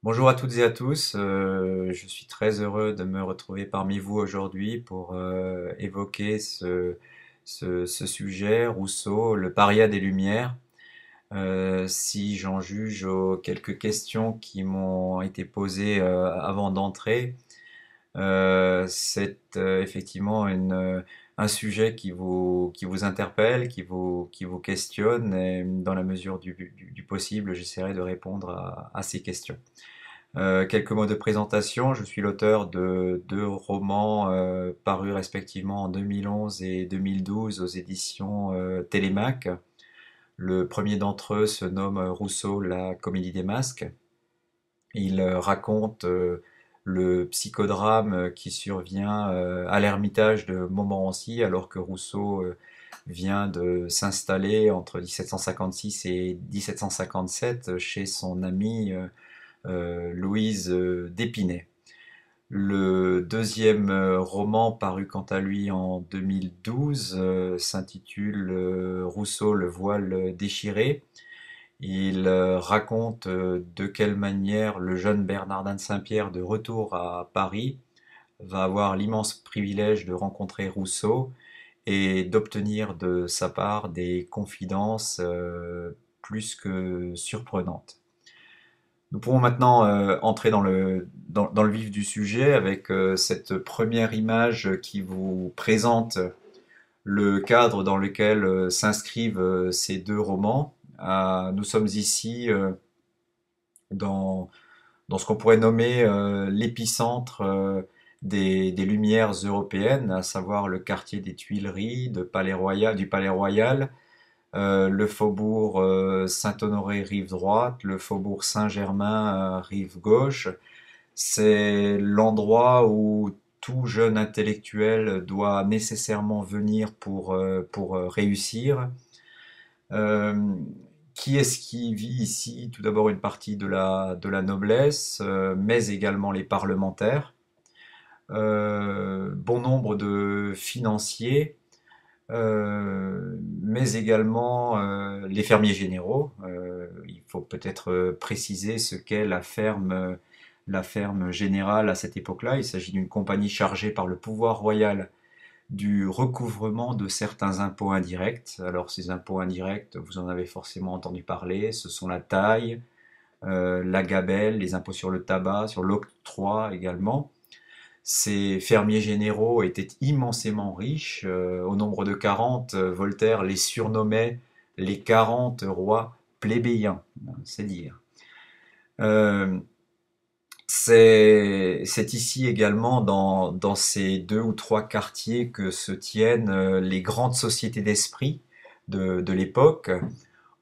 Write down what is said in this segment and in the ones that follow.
Bonjour à toutes et à tous, je suis très heureux de me retrouver parmi vous aujourd'hui pour évoquer ce sujet, Rousseau, le paria des Lumières. Si j'en juge aux quelques questions qui m'ont été posées avant d'entrer, c'est effectivement un sujet qui vous interpelle, qui vous questionne, et dans la mesure du possible, j'essaierai de répondre à ces questions. Quelques mots de présentation. Je suis l'auteur de deux romans parus respectivement en 2011 et 2012 aux éditions Télémac. Le premier d'entre eux se nomme Rousseau, la comédie des masques. Il raconte le psychodrame qui survient à l'Ermitage de Montmorency alors que Rousseau vient de s'installer entre 1756 et 1757 chez son ami Louise d'Épinay. Le deuxième roman, paru quant à lui en 2012, s'intitule Rousseau, le voile déchiré. Il raconte de quelle manière le jeune Bernardin de Saint-Pierre, de retour à Paris, va avoir l'immense privilège de rencontrer Rousseau et d'obtenir de sa part des confidences plus que surprenantes. Nous pouvons maintenant entrer dans le vif du sujet avec cette première image qui vous présente le cadre dans lequel s'inscrivent ces deux romans. Nous sommes ici dans, dans ce qu'on pourrait nommer l'épicentre des Lumières européennes, à savoir le quartier des Tuileries, du Palais Royal, le faubourg Saint-Honoré rive droite, le faubourg Saint-Germain rive gauche. C'est l'endroit où tout jeune intellectuel doit nécessairement venir pour réussir. Euh, qui est-ce qui vit ici? Tout d'abord une partie de la noblesse, mais également les parlementaires, bon nombre de financiers, mais également les fermiers généraux. Il faut peut-être préciser ce qu'est la ferme générale à cette époque-là. Il s'agit d'une compagnie chargée par le pouvoir royal du recouvrement de certains impôts indirects. Alors ces impôts indirects, vous en avez forcément entendu parler, ce sont la taille, la gabelle, les impôts sur le tabac, sur l'octroi également. Ces fermiers généraux étaient immensément riches. Au nombre de 40, Voltaire les surnommait les 40 rois plébéiens, c'est dire. Euh, c'est ici également dans ces deux ou trois quartiers que se tiennent les grandes sociétés d'esprit de l'époque.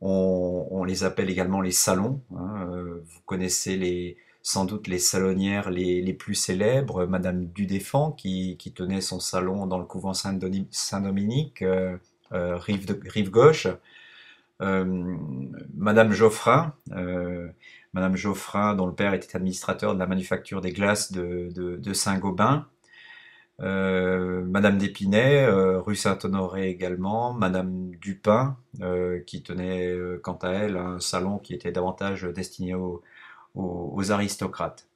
On les appelle également les salons, hein. Vous connaissez sans doute les salonnières les plus célèbres, Madame Dudéfend qui tenait son salon dans le couvent Saint-Dominique, rive gauche, euh, Madame Geoffrin, Madame Geoffrin dont le père était administrateur de la manufacture des glaces de Saint-Gobain, Madame d'Épinay, rue Saint-Honoré également, Madame Dupin, qui tenait quant à elle un salon qui était davantage destiné aux aristocrates.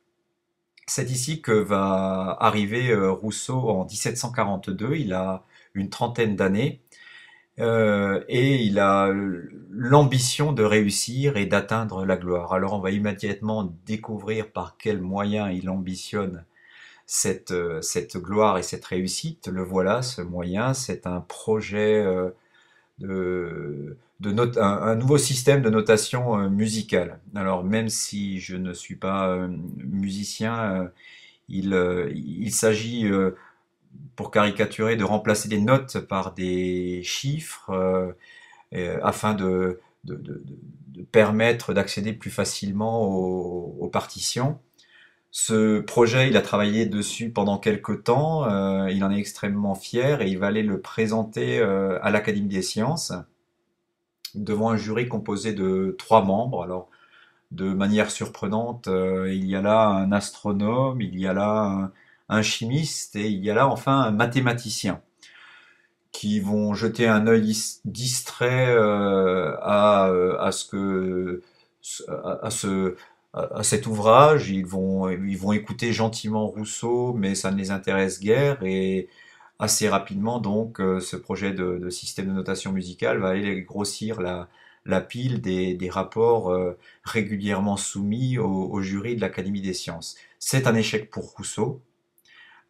C'est ici que va arriver Rousseau en 1742, il a une trentaine d'années, et il a l'ambition de réussir et d'atteindre la gloire. Alors on va immédiatement découvrir par quels moyens il ambitionne cette gloire et cette réussite. Le voilà, ce moyen, c'est un projet un nouveau système de notation musicale. Alors même si je ne suis pas musicien, il s'agit, pour caricaturer, de remplacer des notes par des chiffres afin de permettre d'accéder plus facilement aux partitions. Ce projet, il a travaillé dessus pendant quelques temps, il en est extrêmement fier et il va aller le présenter à l'Académie des sciences devant un jury composé de trois membres. Alors, de manière surprenante, il y a là un astronome, il y a là un chimiste et il y a là enfin un mathématicien qui vont jeter un œil distrait à ce que à ce à cet ouvrage, ils vont écouter gentiment Rousseau, mais ça ne les intéresse guère, et assez rapidement, donc, ce projet de système de notation musicale va aller grossir la pile des rapports régulièrement soumis au jury de l'Académie des sciences. C'est un échec pour Rousseau.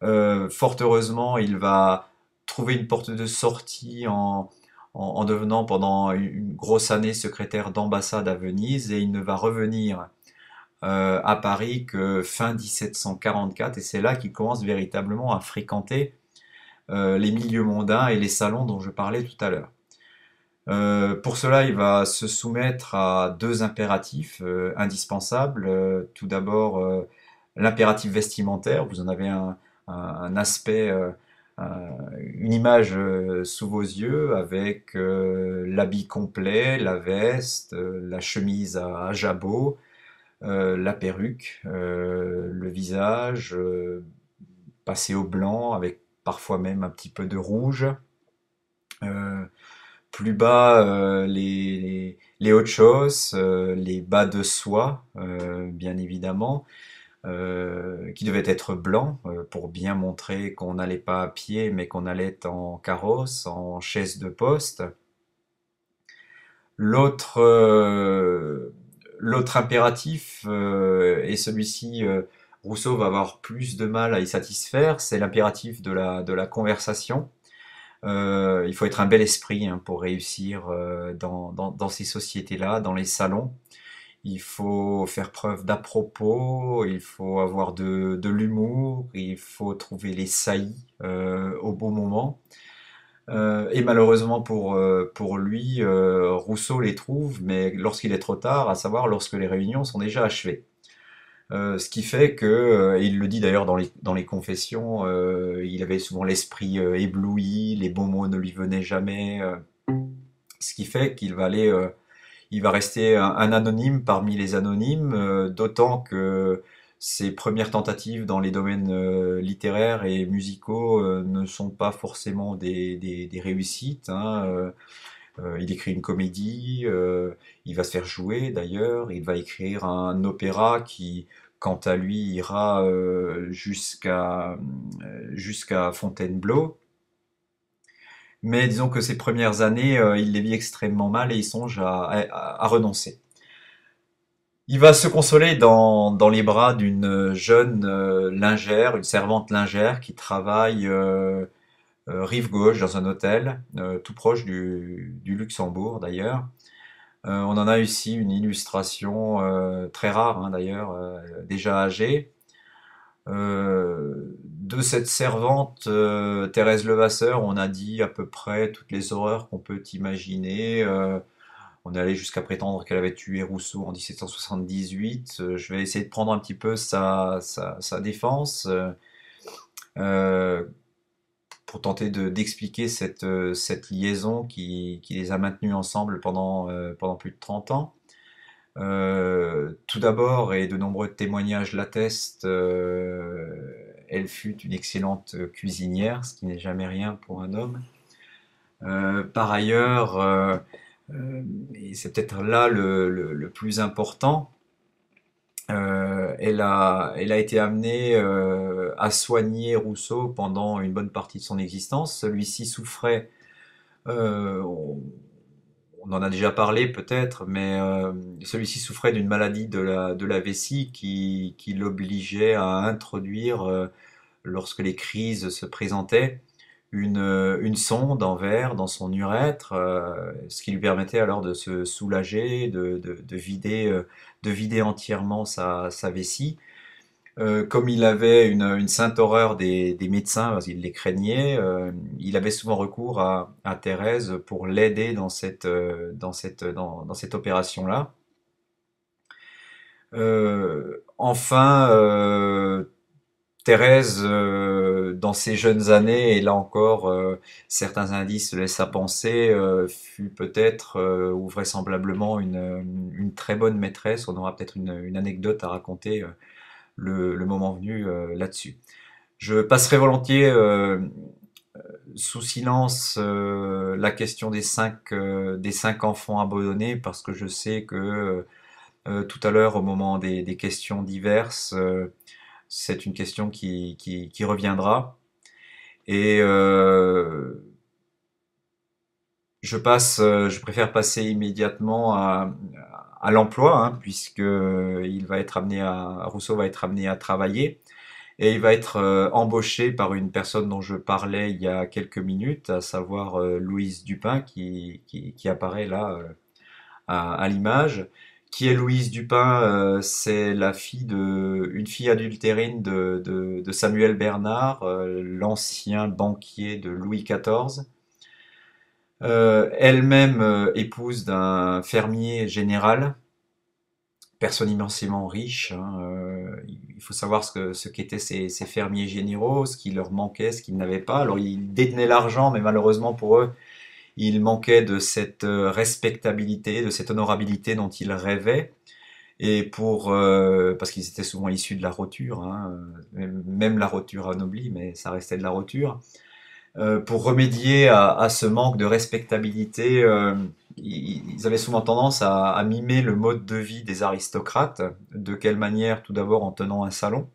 Fort heureusement, il va trouver une porte de sortie en devenant pendant une grosse année secrétaire d'ambassade à Venise, et il ne va revenir à Paris que fin 1744, et c'est là qu'il commence véritablement à fréquenter les milieux mondains et les salons dont je parlais tout à l'heure. Pour cela, il va se soumettre à deux impératifs indispensables. Tout d'abord, l'impératif vestimentaire. Vous en avez un aspect, une image sous vos yeux, avec l'habit complet, la veste, la chemise à jabot, la perruque, le visage passé au blanc, avec parfois même un petit peu de rouge. Euh, Plus bas, les hauts de chausse, les bas de soie, bien évidemment, qui devaient être blancs pour bien montrer qu'on n'allait pas à pied, mais qu'on allait en carrosse, en chaise de poste. L'autre l'autre impératif, et celui-ci, Rousseau va avoir plus de mal à y satisfaire, c'est l'impératif de la conversation. Il faut être un bel esprit hein, pour réussir dans ces sociétés-là, dans les salons. Il faut faire preuve d'à-propos, il faut avoir de l'humour, il faut trouver les saillies au bon moment. Et malheureusement pour lui, Rousseau les trouve, mais lorsqu'il est trop tard, à savoir lorsque les réunions sont déjà achevées. Ce qui fait que, et il le dit d'ailleurs dans les confessions, il avait souvent l'esprit ébloui, les bons mots ne lui venaient jamais, ce qui fait qu'il va aller, il va rester un anonyme parmi les anonymes, d'autant que ses premières tentatives dans les domaines littéraires et musicaux ne sont pas forcément des réussites, hein. Il écrit une comédie, il va se faire jouer d'ailleurs, il va écrire un opéra qui, quant à lui, ira jusqu'à Fontainebleau. Mais disons que ces premières années, il les vit extrêmement mal et il songe à renoncer. Il va se consoler dans les bras d'une jeune lingère, une servante lingère qui travaille rive gauche dans un hôtel, tout proche du Luxembourg d'ailleurs. On en a ici une illustration très rare hein, d'ailleurs, déjà âgée, de cette servante Thérèse Levasseur. On a dit à peu près toutes les horreurs qu'on peut imaginer. On est allé jusqu'à prétendre qu'elle avait tué Rousseau en 1778. Je vais essayer de prendre un petit peu sa défense. Euh, pour tenter d'expliquer cette liaison qui les a maintenus ensemble pendant plus de 30 ans. Tout d'abord, et de nombreux témoignages l'attestent, elle fut une excellente cuisinière, ce qui n'est jamais rien pour un homme. Par ailleurs, et c'est peut-être là le plus important, elle a été amenée à soigner Rousseau pendant une bonne partie de son existence. Celui-ci souffrait, on en a déjà parlé peut-être, mais celui-ci souffrait d'une maladie de la vessie qui l'obligeait à introduire, lorsque les crises se présentaient, une sonde en verre dans son urètre, ce qui lui permettait alors de se soulager, de vider entièrement sa vessie. Comme il avait une sainte horreur des médecins, parce qu'il les craignait, il avait souvent recours à Thérèse pour l'aider dans cette opération-là. Enfin, Thérèse, dans ses jeunes années, et là encore, certains indices laissent à penser, fut peut-être ou vraisemblablement une très bonne maîtresse. On aura peut-être une anecdote à raconter le moment venu là-dessus. Je passerai volontiers sous silence la question des cinq enfants abandonnés parce que je sais que tout à l'heure au moment des questions diverses. C'est une question qui reviendra. Et je préfère passer immédiatement à l'emploi, hein, puisque Rousseau va être amené à travailler. Et il va être embauché par une personne dont je parlais il y a quelques minutes, à savoir Louise Dupin, qui apparaît là à l'image. Qui est Louise Dupin? C'est une fille adultérine de Samuel Bernard, l'ancien banquier de Louis XIV. Elle-même épouse d'un fermier général, personne immensément riche, hein. Il faut savoir ce qu'étaient ces fermiers généraux, ce qui leur manquait, ce qu'ils n'avaient pas. Alors ils détenaient l'argent, mais malheureusement pour eux, il manquait de cette respectabilité, de cette honorabilité dont ils rêvaient. Parce qu'ils étaient souvent issus de la roture, hein, même la roture anoblie, mais ça restait de la roture. Pour remédier à ce manque de respectabilité, ils avaient souvent tendance à mimer le mode de vie des aristocrates. De quelle manière? Tout d'abord en tenant un salon,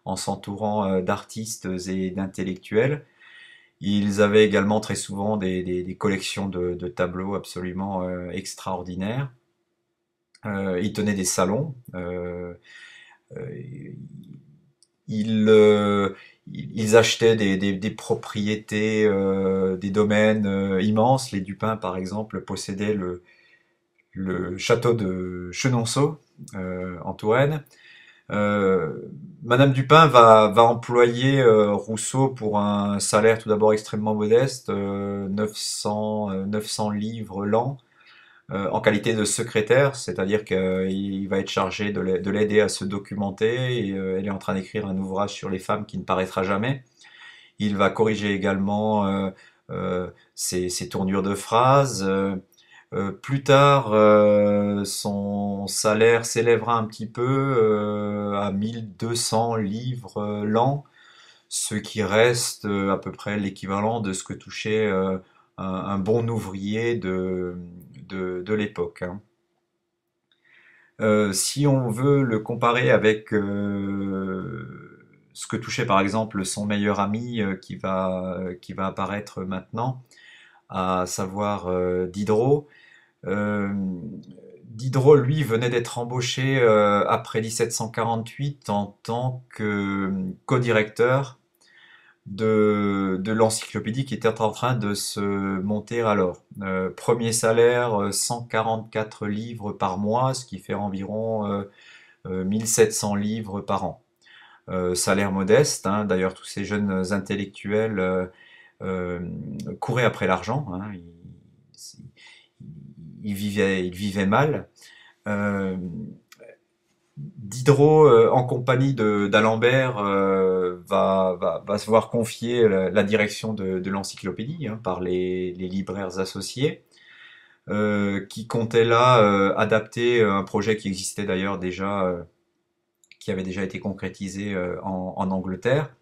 en s'entourant d'artistes et d'intellectuels. Ils avaient également très souvent des collections de tableaux absolument extraordinaires. Ils tenaient des salons. Euh, ils, euh, ils achetaient des propriétés, des domaines immenses. Les Dupin, par exemple, possédaient le château de Chenonceau, en Touraine. Euh, Madame Dupin va employer Rousseau pour un salaire tout d'abord extrêmement modeste, 900 livres l'an, en qualité de secrétaire, c'est-à-dire qu'il va être chargé de l'aider à se documenter. Et, elle est en train d'écrire un ouvrage sur les femmes qui ne paraîtra jamais. Il va corriger également ses tournures de phrases. Plus tard, son salaire s'élèvera un petit peu à 1200 livres l'an, ce qui reste à peu près l'équivalent de ce que touchait un bon ouvrier de l'époque, hein. Si on veut le comparer avec ce que touchait par exemple son meilleur ami qui va apparaître maintenant, à savoir Diderot. Euh, Diderot, lui, venait d'être embauché après 1748 en tant que co-directeur de l'encyclopédie qui était en train de se monter alors. Premier salaire, 144 livres par mois, ce qui fait environ 1700 livres par an. Salaire modeste, hein. D'ailleurs, tous ces jeunes intellectuels euh, couraient après l'argent, hein. Ils vivaient mal. Euh, Diderot, en compagnie d'Alembert, va se voir confier la direction de l'encyclopédie, hein, par les libraires associés, qui comptaient là adapter un projet qui existait d'ailleurs déjà, qui avait déjà été concrétisé en Angleterre,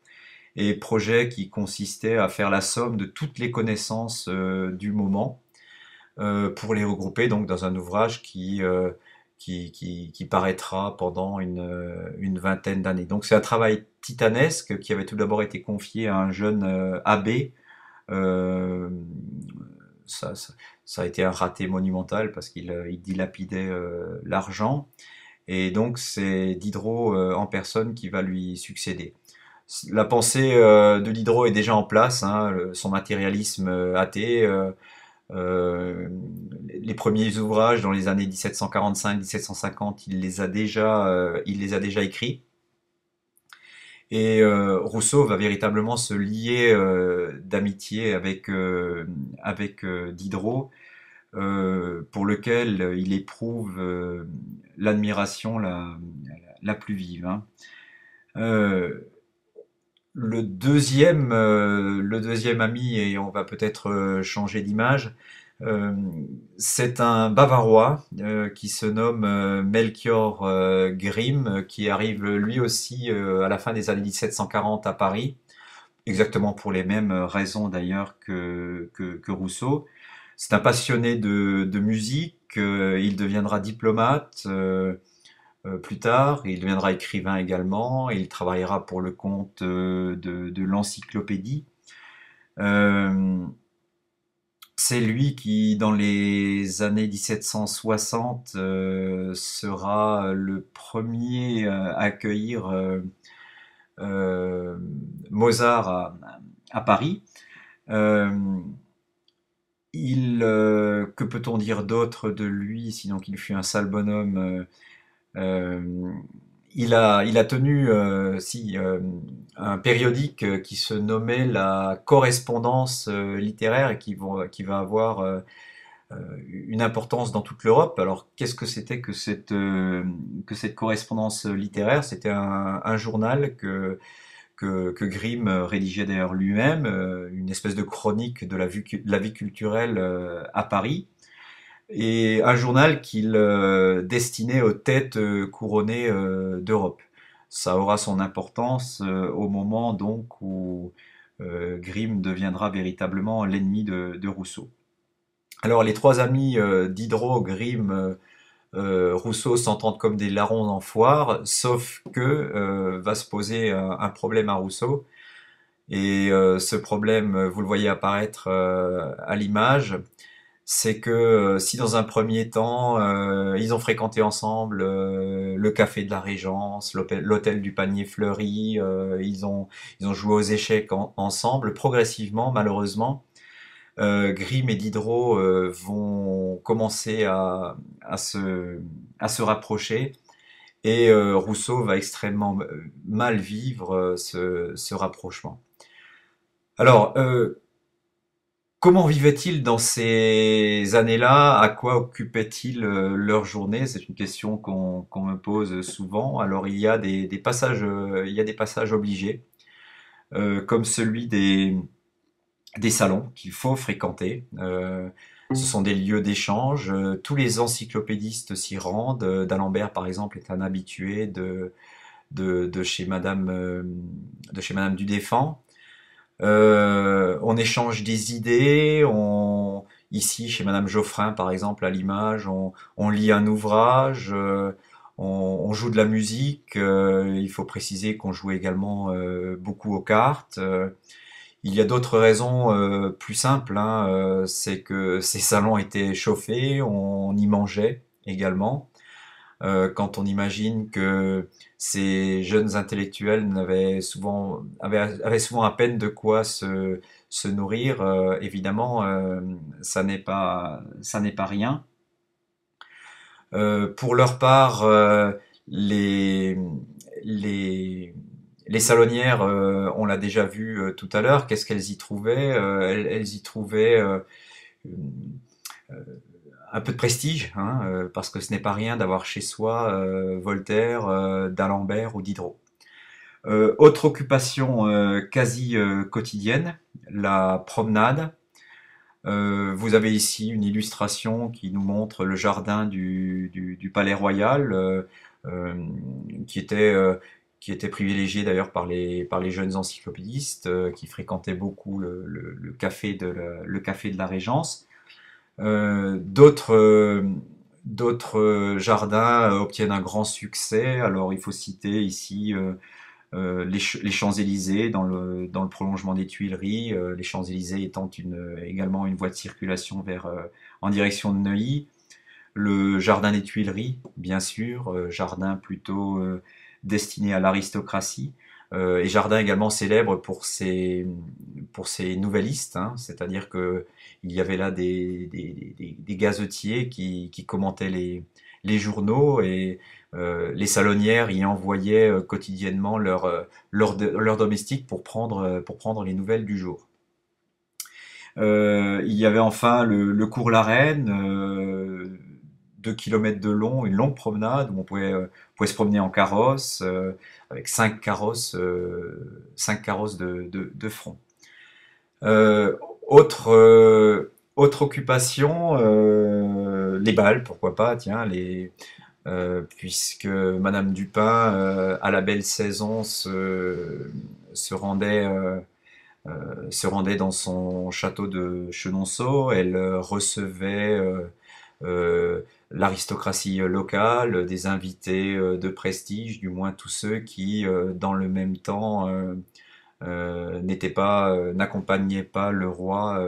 et projet qui consistait à faire la somme de toutes les connaissances du moment pour les regrouper donc dans un ouvrage qui paraîtra pendant une vingtaine d'années. Donc c'est un travail titanesque qui avait tout d'abord été confié à un jeune abbé. Euh, ça, ça, Ça a été un raté monumental parce qu'il dilapidait l'argent. Et donc c'est Diderot en personne qui va lui succéder. La pensée de Diderot est déjà en place, hein, son matérialisme athée. Euh, les premiers ouvrages dans les années 1745-1750, il les a déjà écrits. Et Rousseau va véritablement se lier d'amitié avec Diderot, pour lequel il éprouve l'admiration la plus vive, hein. Euh, le deuxième ami, et on va peut-être changer d'image, euh, c'est un Bavarois qui se nomme Melchior Grimm, qui arrive lui aussi à la fin des années 1740 à Paris, exactement pour les mêmes raisons d'ailleurs que Rousseau. C'est un passionné de musique, il deviendra diplomate. plus tard. Il deviendra écrivain également. Il travaillera pour le compte de l'Encyclopédie. Euh, c'est lui qui, dans les années 1760, sera le premier à accueillir euh, Mozart à Paris. Euh, que peut-on dire d'autre de lui, sinon qu'il fut un sale bonhomme. euh, il a tenu un périodique qui se nommait la Correspondance littéraire et qui va avoir une importance dans toute l'Europe. Alors, qu'est-ce que c'était que cette correspondance littéraire? C'était un journal que Grimm rédigeait d'ailleurs lui-même, une espèce de chronique de la vie culturelle à Paris, et un journal qu'il destinait aux têtes couronnées d'Europe. Ça aura son importance au moment donc où Grimm deviendra véritablement l'ennemi de Rousseau. Alors les trois amis Diderot, Grimm, Rousseau s'entendent comme des larrons en foire, sauf que va se poser un problème à Rousseau. Et ce problème, vous le voyez apparaître à l'image, c'est que si dans un premier temps, ils ont fréquenté ensemble le café de la Régence, l'hôtel du panier fleuri, ils ont joué aux échecs ensemble, progressivement, malheureusement, Grimm et Diderot vont commencer à se rapprocher, et Rousseau va extrêmement mal vivre ce rapprochement. Alors, comment vivaient-ils dans ces années-là? À quoi occupaient-ils leur journée? C'est une question qu'on me pose souvent. Alors, il y a des passages, il y a des passages obligés, comme celui des salons qu'il faut fréquenter. Ce sont des lieux d'échange. Tous les encyclopédistes s'y rendent. D'Alembert, par exemple, est un habitué de chez Madame du Deffand. On échange des idées. Ici, chez Madame Geoffrin, par exemple, à l'image, on lit un ouvrage. On joue de la musique. Il faut préciser qu'on joue également beaucoup aux cartes. Il y a d'autres raisons plus simples, hein, c'est que ces salons étaient chauffés, on y mangeait également. Quand on imagine que ces jeunes intellectuels avaient souvent à peine de quoi se nourrir, évidemment, ça n'est pas rien. Pour leur part, les, les, les salonnières, on l'a déjà vu tout à l'heure, qu'est-ce qu'elles y trouvaient? Elles y trouvaient un peu de prestige, hein, parce que ce n'est pas rien d'avoir chez soi Voltaire, d'Alembert ou Diderot. Autre occupation quasi quotidienne, la promenade. Vous avez ici une illustration qui nous montre le jardin du Palais Royal, euh, qui était, euh, qui était privilégié d'ailleurs par les jeunes encyclopédistes qui fréquentaient beaucoup le café de la Régence. D'autres jardins obtiennent un grand succès. Alors il faut citer ici les Champs-Élysées dans le prolongement des Tuileries, les Champs-Élysées étant également une voie de circulation en direction de Neuilly. Le jardin des Tuileries, bien sûr, jardin plutôt destiné à l'aristocratie, et jardin également célèbre pour ses nouvellistes, hein, c'est-à-dire que il y avait là des gazetiers qui commentaient les journaux, et les salonnières y envoyaient quotidiennement leurs domestiques pour prendre les nouvelles du jour. Il y avait enfin le cours La Reine, 2 kilomètres de long, une longue promenade où pouvait se promener en carrosse, avec cinq carrosses de front. Euh, autre occupation, les balles, pourquoi pas, tiens, puisque Madame Dupin, à la belle saison, se rendait se rendait dans son château de Chenonceau. Elle recevait l'aristocratie locale, des invités de prestige, du moins tous ceux qui, dans le même temps, n'accompagnaient pas le roi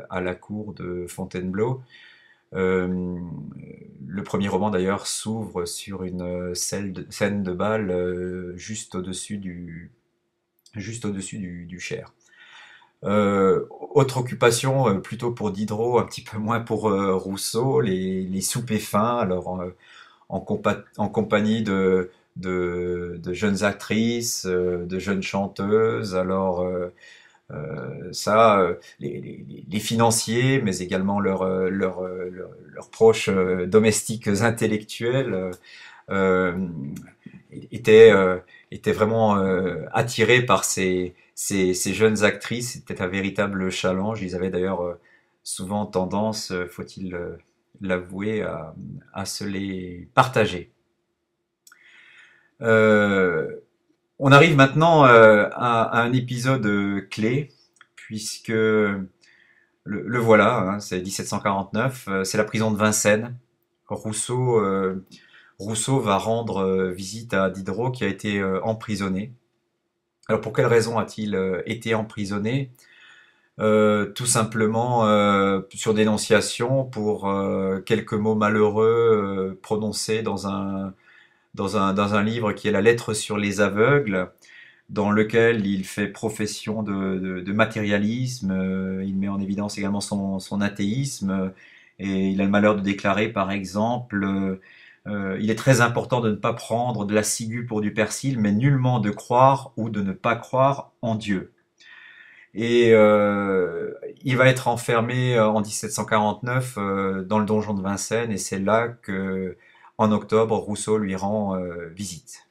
à la cour de Fontainebleau. Euh, le premier roman d'ailleurs s'ouvre sur une scène de bal juste au-dessus du Cher. Autre occupation, plutôt pour Diderot, un petit peu moins pour Rousseau, les soupers fins, alors en compagnie de jeunes actrices, de jeunes chanteuses, alors les financiers, mais également leurs proches domestiques intellectuels euh, étaient, euh, étaient vraiment attirés par ces jeunes actrices. C'était un véritable challenge. Ils avaient d'ailleurs souvent tendance, faut-il l'avouer, à se les partager. Euh, on arrive maintenant à un épisode clé, puisque le voilà, hein, c'est 1749, c'est la prison de Vincennes. Rousseau, Rousseau va rendre visite à Diderot qui a été emprisonné. Alors pour quelle raison a-t-il été emprisonné? Tout simplement sur dénonciation pour quelques mots malheureux prononcés dans un livre qui est la lettre sur les aveugles, dans lequel il fait profession de matérialisme, il met en évidence également son athéisme, et il a le malheur de déclarer par exemple, il est très important de ne pas prendre de la ciguë pour du persil, mais nullement de croire ou de ne pas croire en Dieu. Et il va être enfermé en 1749 dans le donjon de Vincennes, et c'est là que, en octobre, Rousseau lui rend visite.